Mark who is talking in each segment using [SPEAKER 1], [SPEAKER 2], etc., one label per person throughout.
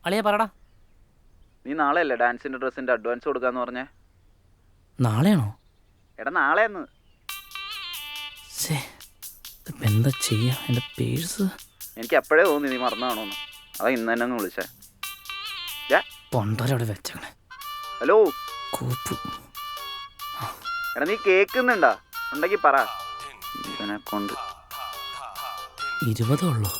[SPEAKER 1] അളിയാ പറടാ.
[SPEAKER 2] നീ നാളെയല്ലേ ഡാൻസിന്റെ ഡ്രസ്സിന്റെ അഡ്വാൻസ് കൊടുക്കാന്ന് പറഞ്ഞേ?
[SPEAKER 1] നാളെയാണോ?
[SPEAKER 2] എടാ നാളെയെന്ന്.
[SPEAKER 1] എന്താ ചെയ്യാ? എൻ്റെ പേഴ്സ്
[SPEAKER 2] എനിക്ക് എപ്പോഴേ തോന്നി നീ മറന്നാണോന്ന്. അതാ ഇന്ന് തന്നെ ഒന്ന് വിളിച്ചേ.
[SPEAKER 1] പൊണ്ടോരവിടെ വെച്ചേക്കണേ.
[SPEAKER 2] ഹലോ
[SPEAKER 1] കോപ്പ്.
[SPEAKER 2] എടാ നീ കേൾക്കുന്നുണ്ടാ? ഉണ്ടെങ്കിൽ പറ. ഇവനെ കൊണ്ട്
[SPEAKER 1] 20 ഉള്ളോ?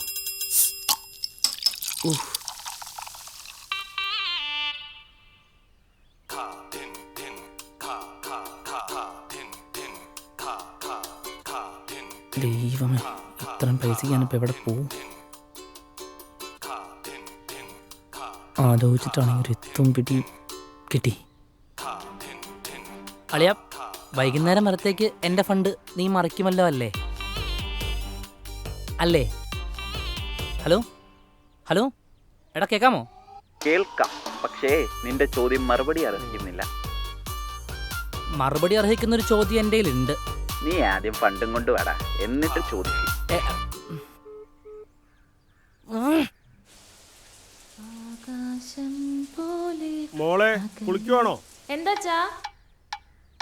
[SPEAKER 1] ദൈവമേ, ഇത്രയും പൈസക്ക് ഞാനിപ്പോൾ എവിടെ പോവും? ആലോചിച്ചിട്ടാണെങ്കിൽ ഒരു എത്തും പിടി കിട്ടി. അളിയ, വൈകുന്നേരം വരത്തേക്ക് എൻ്റെ ഫണ്ട് നീ മറിക്കുമല്ലോ അല്ലേ? അല്ലേ? ഹലോ ഹലോ, എടാ കേൾക്കാമോ?
[SPEAKER 2] കേൾക്കാം, പക്ഷേ നിന്റെ ചോദ്യം മറുപടി അർഹിക്കുന്നില്ല.
[SPEAKER 1] മറുപടി അർഹിക്കുന്ന ഒരു ചോദ്യം എൻ്റെ കയ്യിലുണ്ട്.
[SPEAKER 2] നീ ആദ്യം ഫണ്ടും കൊണ്ട് വേടാ, എന്നിട്ട് ചോദിക്കും.
[SPEAKER 3] മോളെ കുളിക്കുവാണോ?
[SPEAKER 4] എന്താച്ചാ?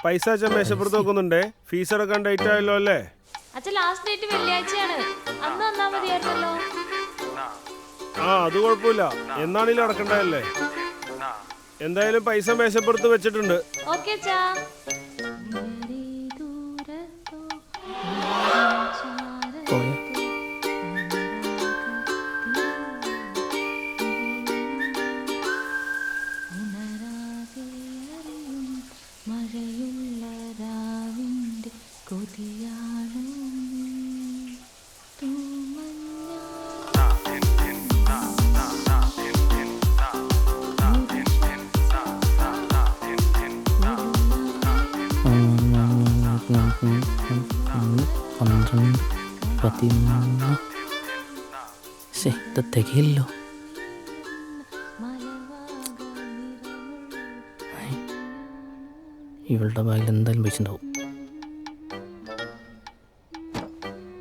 [SPEAKER 3] പൈസ അച്ഛൻ മേശപ്പുറത്ത് നോക്കുന്നുണ്ടേ. ഫീസ് അടക്കാൻ ഡേറ്റ് ആയല്ലോ അല്ലേ?
[SPEAKER 4] അച്ഛൻ ലാസ്റ്റ് ഡേറ്റ് വെള്ളിയാഴ്ചയാണ്. അന്ന് വന്നാ മതിയായിരുന്നല്ലോ.
[SPEAKER 3] അത് കുഴപ്പമില്ല, എന്നാണെങ്കിലും അടക്കണ്ടല്ലേ. എന്തായാലും പൈസ മേശപ്പുറത്ത് വെച്ചിട്ടുണ്ട്.
[SPEAKER 4] ഓക്കേ അച്ഛാ.
[SPEAKER 1] ഇത് തികയില്ലോ. ഇവളുടെ ബാഗിൽ എന്തായാലും പൈസ ഉണ്ടാവും.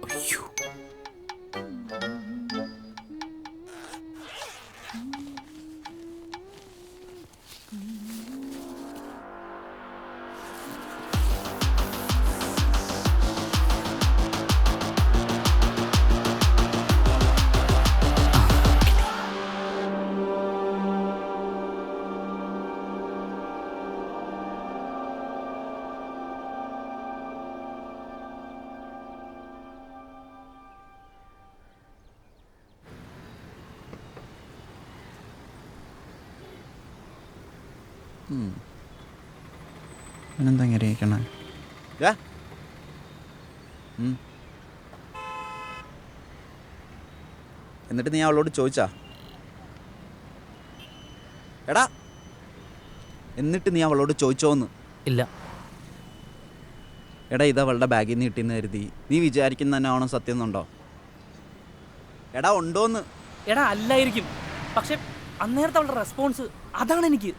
[SPEAKER 1] അയ്യോ,
[SPEAKER 2] എന്താ ഇങ്ങനെ ഇരിക്കണേ? എന്നിട്ട് നീ അവളോട് ചോദിച്ചാ? എടാ, എന്നിട്ട് നീ അവളോട് ചോദിച്ചോന്ന്?
[SPEAKER 1] ഇല്ല.
[SPEAKER 2] എടാ, ഇത് അവളുടെ ബാഗിൽ നിന്ന് കിട്ടിയെന്ന് കരുതി നീ വിചാരിക്കുന്ന തന്നെ ആവണം സത്യം എന്നുണ്ടോ? എടാ ഉണ്ടോന്ന്?
[SPEAKER 1] എടാ അല്ലായിരിക്കും, പക്ഷെ അന്നേരത്തെ അവളുടെ റെസ്പോൺസ് അതാണ് എനിക്ക്.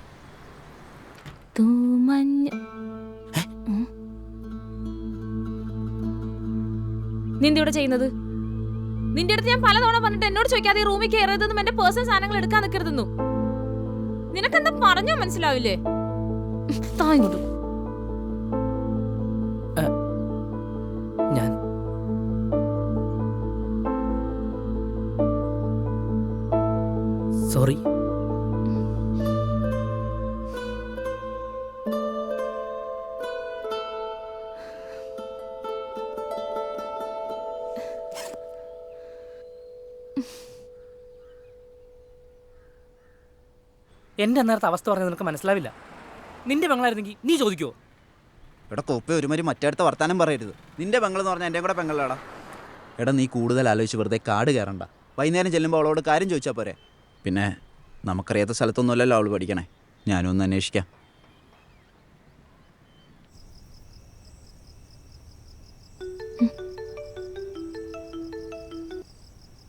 [SPEAKER 4] നിന്റെ ഇവിടെ ചെയ്യുന്നത്? നിന്റെ അടുത്ത് ഞാൻ പലതവണ പറഞ്ഞിട്ട് എന്നോട് ചോദിക്കാതെ ഈ റൂമിൽ കയറരുതെന്നും എന്റെ പേഴ്സണൽ സാധനങ്ങൾ എടുക്കാൻ നിൽക്കരുതെന്നും. നിനക്കെന്താ പറഞ്ഞോ മനസ്സിലാവില്ലേ? താങ്ങോട്ടു.
[SPEAKER 1] ഞാൻ സോറി. എൻ്റെ അന്നേരത്തെ അവസ്ഥ പറഞ്ഞാൽ നിനക്ക് മനസ്സിലാവില്ല. നിന്റെ പെങ്ങളായിരുന്നെങ്കിൽ നീ ചോദിക്കുമോ?
[SPEAKER 2] എടാ കോപ്പ, ഒരുമാതിരി മറ്റടുത്ത വർത്താനം പറയരുത്. നിന്റെ പെങ്ങളെന്ന് പറഞ്ഞാൽ എൻ്റെ കൂടെ പെങ്ങളാടാ. എടാ നീ കൂടുതൽ ആലോചിച്ച് വെറുതെ കാട് കയറണ്ട. വൈകുന്നേരം ചെല്ലുമ്പോൾ അവളോട് കാര്യം ചോദിച്ചാൽ പോരെ. പിന്നെ നമുക്കറിയാത്ത സ്ഥലത്തൊന്നുമല്ലല്ലോ അവൾ പഠിക്കണേ. ഞാനും ഒന്ന് അന്വേഷിക്കാം.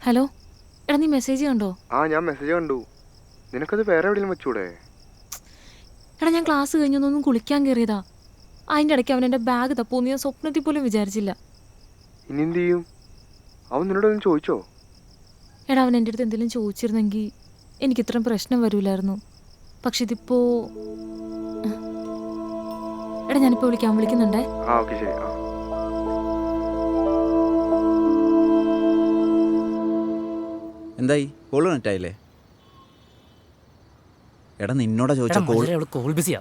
[SPEAKER 4] ഹലോ, എടാ നീ മെസ്സേജ് കണ്ടോ?
[SPEAKER 5] ഞാൻ മെസ്സേജ് കണ്ടു. നിനക്കത് വേറെ എവിടെയും വെച്ചൂടെ?
[SPEAKER 4] എടാ ഞാൻ ക്ലാസ് കഴിഞ്ഞൊന്നും കുളിക്കാൻ കയറിയതാ. അതിൻ്റെ ഇടയ്ക്ക് അവൻ എൻ്റെ ബാഗ് തപ്പൂന്ന് ഞാൻ സ്വപ്നത്തിൽ പോലും വിചാരിച്ചില്ല.
[SPEAKER 5] ഇനി എന്ത് ചെയ്യും? അവൻ നിന്നോടൊന്നും ചോദിച്ചോ?
[SPEAKER 4] എടാ അവൻ എൻ്റെ അടുത്ത് എന്തെങ്കിലും ചോദിച്ചിരുന്നെങ്കിൽ എനിക്ക് ഇത്രയും പ്രശ്നം വരൂലായിരുന്നു. പക്ഷെ ഇതിപ്പോ എടാ ഞാനിപ്പോ വിളിക്കുന്നുണ്ടേ.
[SPEAKER 5] ആ ഓക്കെ ശരി. ആ
[SPEAKER 2] എന്തായി? കോള് കണക്റ്റായില്ലേ? എടാ നിന്നോടാ ചോദിച്ച കോൾ.
[SPEAKER 1] കോൾ ബിസിയാ.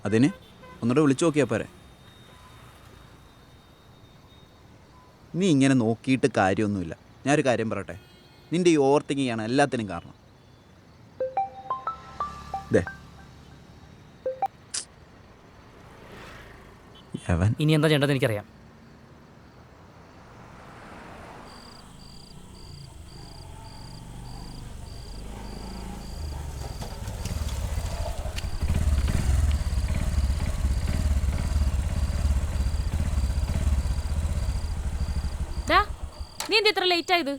[SPEAKER 2] അതിന് ഒന്നുകൂടെ വിളിച്ചു നോക്കിയാ പോരെ. നീ ഇങ്ങനെ നോക്കിയിട്ട് കാര്യമൊന്നുമില്ല. ഞാനൊരു കാര്യം പറയട്ടെ, നിൻ്റെ ഈ ഓവർ തിങ്കിങ് ആണ് എല്ലാത്തിനും കാരണം. ദേ അവൻ
[SPEAKER 1] ഇനി എന്താ ചെയ്യേണ്ടത് എനിക്കറിയാം.
[SPEAKER 4] നീ എന്താ ഇത്ര ലേറ്റ് ആയത്?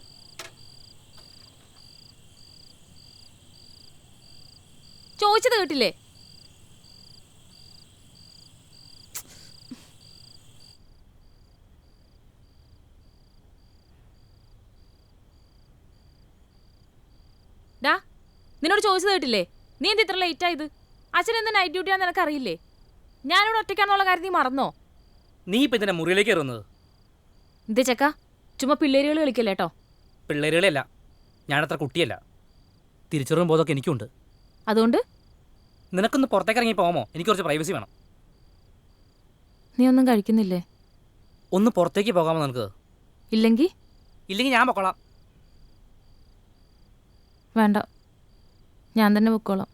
[SPEAKER 4] ചോദിച്ചത് കേട്ടില്ലേ? നിന്നോട് ചോദിച്ചത് കേട്ടില്ലേ? നീ എന്താ ഇത്ര ലേറ്റ് ആയത്? അച്ഛൻ എന്താ നൈറ്റ് ഡ്യൂട്ടി ആണെന്ന് നിനക്ക് അറിയില്ലേ? ഞാനിവിടെ ഒറ്റയ്ക്കാന്നുള്ള കാര്യം നീ മറന്നോ?
[SPEAKER 1] നീ ഇപ്പം ഇതിൻ്റെ മുറിയിലേക്ക് കയറുന്നത്?
[SPEAKER 4] എന്തേ ചക്ക, ചുമ്മാ പിള്ളേരുകൾ കളിക്കല്ലേ കേട്ടോ.
[SPEAKER 1] പിള്ളേരുകളെയല്ല, ഞാനത്ര കുട്ടിയല്ല. തിരിച്ചറിവും ബോധമൊക്കെ എനിക്കുണ്ട്.
[SPEAKER 4] അതുകൊണ്ട്
[SPEAKER 1] നിനക്കൊന്ന് പുറത്തേക്ക് ഇറങ്ങി പോകാമോ? എനിക്ക് കുറച്ച് പ്രൈവസി വേണം.
[SPEAKER 4] നീ ഒന്നും കഴിക്കുന്നില്ലേ?
[SPEAKER 1] ഒന്ന് പുറത്തേക്ക് പോകാമോ നിനക്ക്?
[SPEAKER 4] ഇല്ലെങ്കിൽ
[SPEAKER 1] ഞാൻ പൊക്കോളാം.
[SPEAKER 4] വേണ്ട, ഞാൻ തന്നെ പൊക്കോളാം.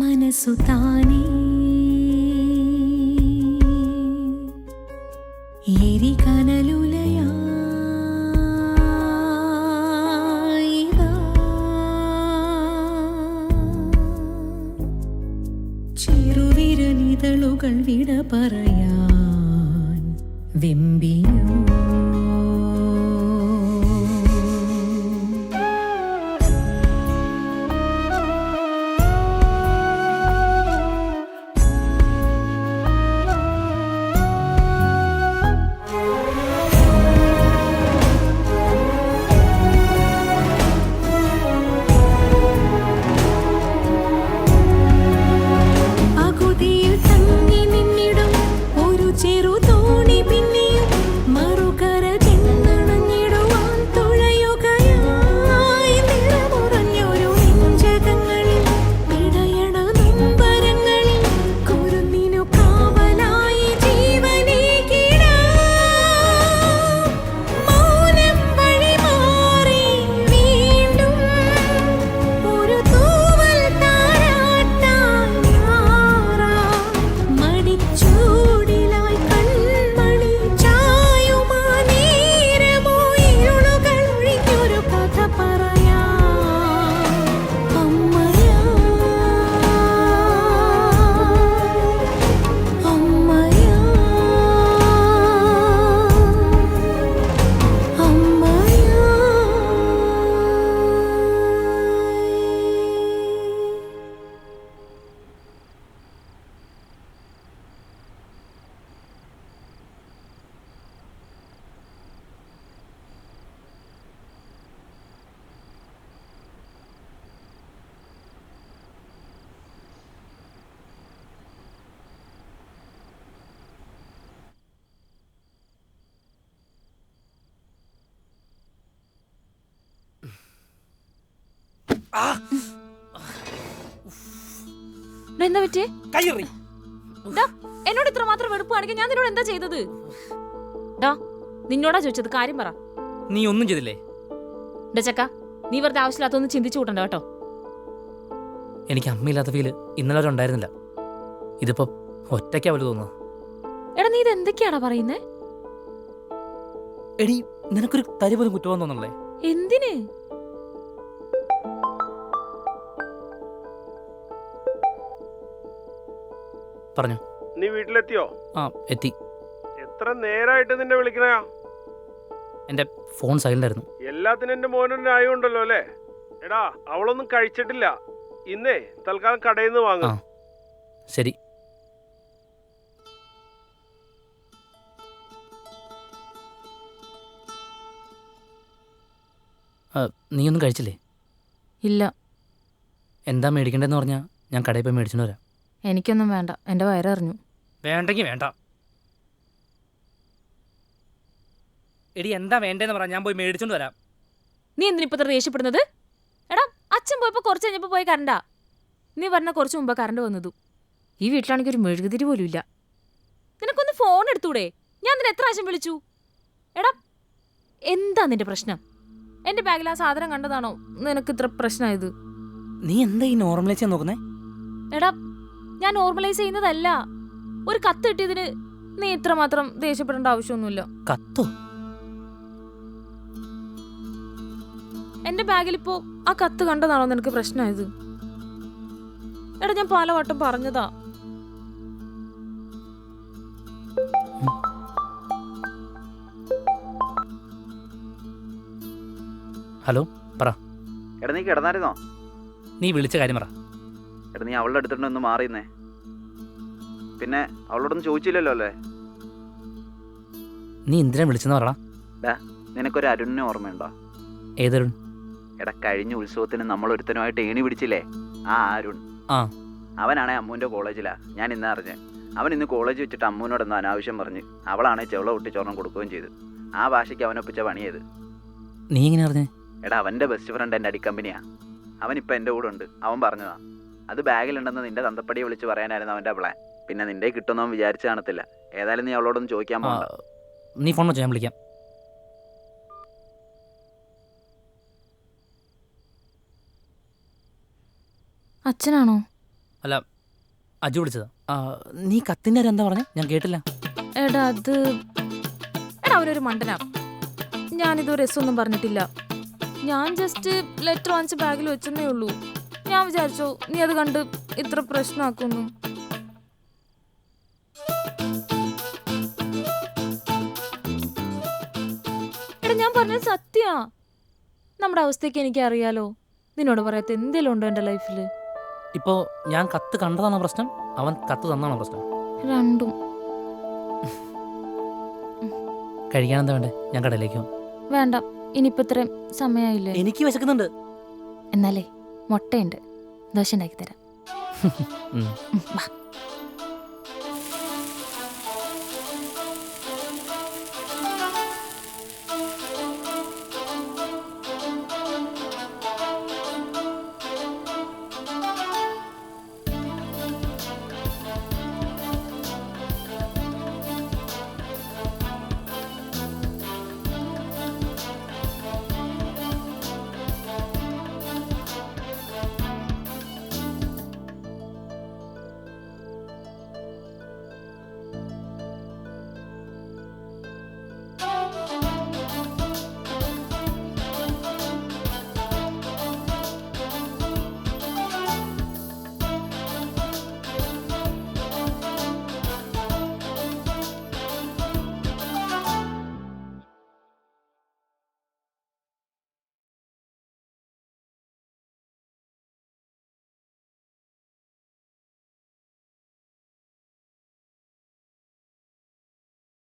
[SPEAKER 6] മനസുതാനേ എരികനലുലയായിതാ ചെറുവിരലിതളുകൾ വിട പറയാൻ വെമ്പിയോ.
[SPEAKER 4] എന്താ പറ്റിയേ?
[SPEAKER 1] കയ്യറി.
[SPEAKER 4] എന്നോട് ഇത്ര മാത്രം വെറുപ്പ് കാണിക്കാൻ ഞാൻ നിന്നോട് എന്താ ചെയ്തത്? നിന്നോടാ ചോദിച്ചത്, കാര്യം പറ.
[SPEAKER 1] നീ ഒന്നും ചെയ്തില്ലേ?
[SPEAKER 4] ചക്ക, നീ വെറുതെ ആവശ്യമില്ലാത്തൊന്നും ചിന്തിച്ചു കൂട്ടണ്ട കേട്ടോ.
[SPEAKER 1] എനിക്ക് അമ്മയില്ലാത്ത ഫീല് ഇന്നലെ വരെ ഉണ്ടായിരുന്നില്ല. ഇതിപ്പോ ഒറ്റയ്ക്കാ പോലെ തോന്നുന്നു.
[SPEAKER 4] എടാ നീ ഇത് എന്തൊക്കെയാടാ പറയുന്നേ?
[SPEAKER 1] എടി നിനക്കൊരു തരി പോലും കുറ്റം തോന്നണല്ലേ?
[SPEAKER 4] എന്തിന്?
[SPEAKER 1] പറഞ്ഞു.
[SPEAKER 3] നീ വീട്ടിലെത്തിയോ?
[SPEAKER 1] ആ എത്തി.
[SPEAKER 3] എത്ര നേരായിട്ട് നിന്നെ വിളിക്കണയാ?
[SPEAKER 1] എൻ്റെ ഫോൺ സൈലന്റ് ആയിരുന്നു.
[SPEAKER 3] എല്ലാത്തിനും എന്റെ മോനൊരു ന്യായമുണ്ടല്ലോ അല്ലേ? എടാ അവളൊന്നും കഴിച്ചിട്ടില്ല. ഇന്നേ തൽക്കാലം കടയിൽ നിന്ന് വാങ്ങും.
[SPEAKER 1] ആ ശരി. നീയൊന്നും കഴിച്ചില്ലേ?
[SPEAKER 4] ഇല്ല.
[SPEAKER 1] എന്താ മേടിക്കണ്ടെന്ന് പറഞ്ഞാൽ ഞാൻ കടയിൽ പോയി മേടിച്ചിട്ട് വരാം.
[SPEAKER 4] എനിക്കൊന്നും വേണ്ട, എൻ്റെ വയറിഞ്ഞു.
[SPEAKER 1] വേണ്ടെങ്കിൽ വേണ്ട. എടി എന്താ വേണ്ടതെന്ന് പറഞ്ഞാൽ ഞാൻ പോയി മേടിച്ചോണ്ട് വരാം.
[SPEAKER 4] നീ എന്തിനിപ്പോ ഇത്ര ദേഷ്യപ്പെടുന്നത്? എടാ അച്ഛൻ പോയപ്പോ കുറച്ച് കഴിഞ്ഞപ്പോ പോയി കറണ്ടാ. നീ പറഞ്ഞ കുറച്ച് മുമ്പ് കറണ്ട് വന്നതു. ഈ വീട്ടിലാണെങ്കിൽ ഒരു മെഴുകുതിരി പോലും ഇല്ല. നിനക്കൊന്ന് ഫോൺ എടുത്തൂടെ? ഞാൻ നിന്നെ എത്ര പ്രാവശ്യം വിളിച്ചു? എടാ എന്താ നിന്റെ പ്രശ്നം? എന്റെ ബാഗിൽ ആ സാധനം കണ്ടതാണോ നിനക്ക് ഇത്ര പ്രശ്നമായത്?
[SPEAKER 1] നീ എന്താ ഈ നോർമലൈസ് ചെയ്യാൻ നോക്കുന്നേ?
[SPEAKER 4] എടാ ഞാൻ നോർമലൈസ് ചെയ്യുന്നതല്ല. ഒരു കത്ത് കിട്ടിയതിന് നീ ഇത്രമാത്രം ദേഷ്യപ്പെടേണ്ട ആവശ്യമൊന്നുമില്ല.
[SPEAKER 1] കത്തോ?
[SPEAKER 4] എന്റെ ബാഗിലിപ്പോ ആ കത്ത് കണ്ടതാണോ നിനക്ക് പ്രശ്നമായത്? എടാ ഞാൻ പലവട്ടം പറഞ്ഞതാ.
[SPEAKER 1] ഹലോ പറ.
[SPEAKER 2] എടാ നീ കിടന്നായിരുന്നോ?
[SPEAKER 1] നീ വിളിച്ച കാര്യം പറ.
[SPEAKER 2] എടാ നീ അവളുടെ അടുത്തിട്ട് ഒന്ന് മാറിയെന്നേ. പിന്നെ അവളോടൊന്നും ചോദിച്ചില്ലല്ലോ അല്ലേ?
[SPEAKER 1] നീ എന്തിനാ വിളിച്ചെന്ന് പറ.
[SPEAKER 2] നിനക്കൊരു അരുണിനെ ഓർമ്മയുണ്ടോ?
[SPEAKER 1] ഏതരുൺ?
[SPEAKER 2] എടാ കഴിഞ്ഞ ഉത്സവത്തിന് നമ്മൾ ഒരുത്തനുമായിട്ട് ഏണി പിടിച്ചില്ലേ? ആ അരുൺ.
[SPEAKER 1] ആ
[SPEAKER 2] അവനാണേ അമ്മൂൻ്റെ കോളേജിലാ. ഞാൻ ഇന്ന് അറിഞ്ഞ്. അവൻ ഇന്ന് കോളേജ് വെച്ചിട്ട് അമ്മൂനോടൊന്ന് അനാവശ്യം പറഞ്ഞ് അവളാണേ ചെവള ഒട്ടിച്ചോർണം കൊടുക്കുകയും ചെയ്തു. ആ ഭാഷയ്ക്ക് അവനൊപ്പിച്ച പണിയത്.
[SPEAKER 1] നീ എങ്ങനെ അറിഞ്ഞേ?
[SPEAKER 2] എടാ അവൻ്റെ ബെസ്റ്റ് ഫ്രണ്ട് എൻ്റെ അടിക്കമ്പനിയാ. അവനിപ്പോൾ എൻ്റെ കൂടെ ഉണ്ട്. അവൻ പറഞ്ഞതാ. അത് ബാഗിലുണ്ടെന്ന് നിന്റെ തന്തപ്പടിയെ വിളിച്ച് പറയാനായിരുന്നു അവൻ്റെ പ്ലാൻ. പിന്നെ നിന്റെ കിട്ടുന്നവൻ വിചാരിച്ചു കാണത്തില്ല. ഏതായാലും നീ അവളോടൊന്ന് ചോദിക്കാൻ പോകണ്ട.
[SPEAKER 1] നീ ഫോൺ വെച്ചോ, ഞാൻ വിളിക്കാം.
[SPEAKER 4] അച്ഛനാണോ?
[SPEAKER 1] അല്ല അജു വിളിച്ചതാ. നീ കത്തിൻ്റെ കാര്യം എന്താ പറഞ്ഞേ? ഞാൻ കേട്ടില്ല.
[SPEAKER 4] എടാ അവനൊരു മണ്ടനാ. ഞാനിതൊരു രസമൊന്നും പറഞ്ഞിട്ടില്ല. ഞാൻ ജസ്റ്റ് ലെറ്റർ വാങ്ങിച്ച് ബാഗിൽ വെച്ചെന്നേ ഉള്ളൂ. ഞാൻ വിചാരിച്ചോ നീ അത് കണ്ട് ഇത്ര പ്രശ്നമാക്കുന്നു. എടാ ഞാൻ പറഞ്ഞത് സത്യാ. നമ്മുടെ അവസ്ഥയ്ക്ക് എനിക്ക് അറിയാലോ. നിന്നോട് പറയാത്ത എന്തെങ്കിലും ഉണ്ടോ എൻ്റെ ലൈഫിൽ?
[SPEAKER 1] ഇപ്പോൾ ഞാൻ കത്ത് കണ്ടതാണോ പ്രശ്നം, അവൻ കത്ത് തന്നാണോ പ്രശ്നം?
[SPEAKER 4] രണ്ടും.
[SPEAKER 1] കഴിക്കാനെന്താ വേണ്ടേ? ഞാൻ കടയിലേക്ക് പോകാം.
[SPEAKER 4] വേണ്ട, ഇനിയിപ്പോ ഇത്രയും സമയമായില്ലേ?
[SPEAKER 1] എനിക്ക് വിശക്കുന്നുണ്ട്.
[SPEAKER 4] എന്നാലേ മുട്ടയുണ്ട്, ദോശ ഉണ്ടാക്കി തരാം.
[SPEAKER 1] ഉം.
[SPEAKER 4] വാ.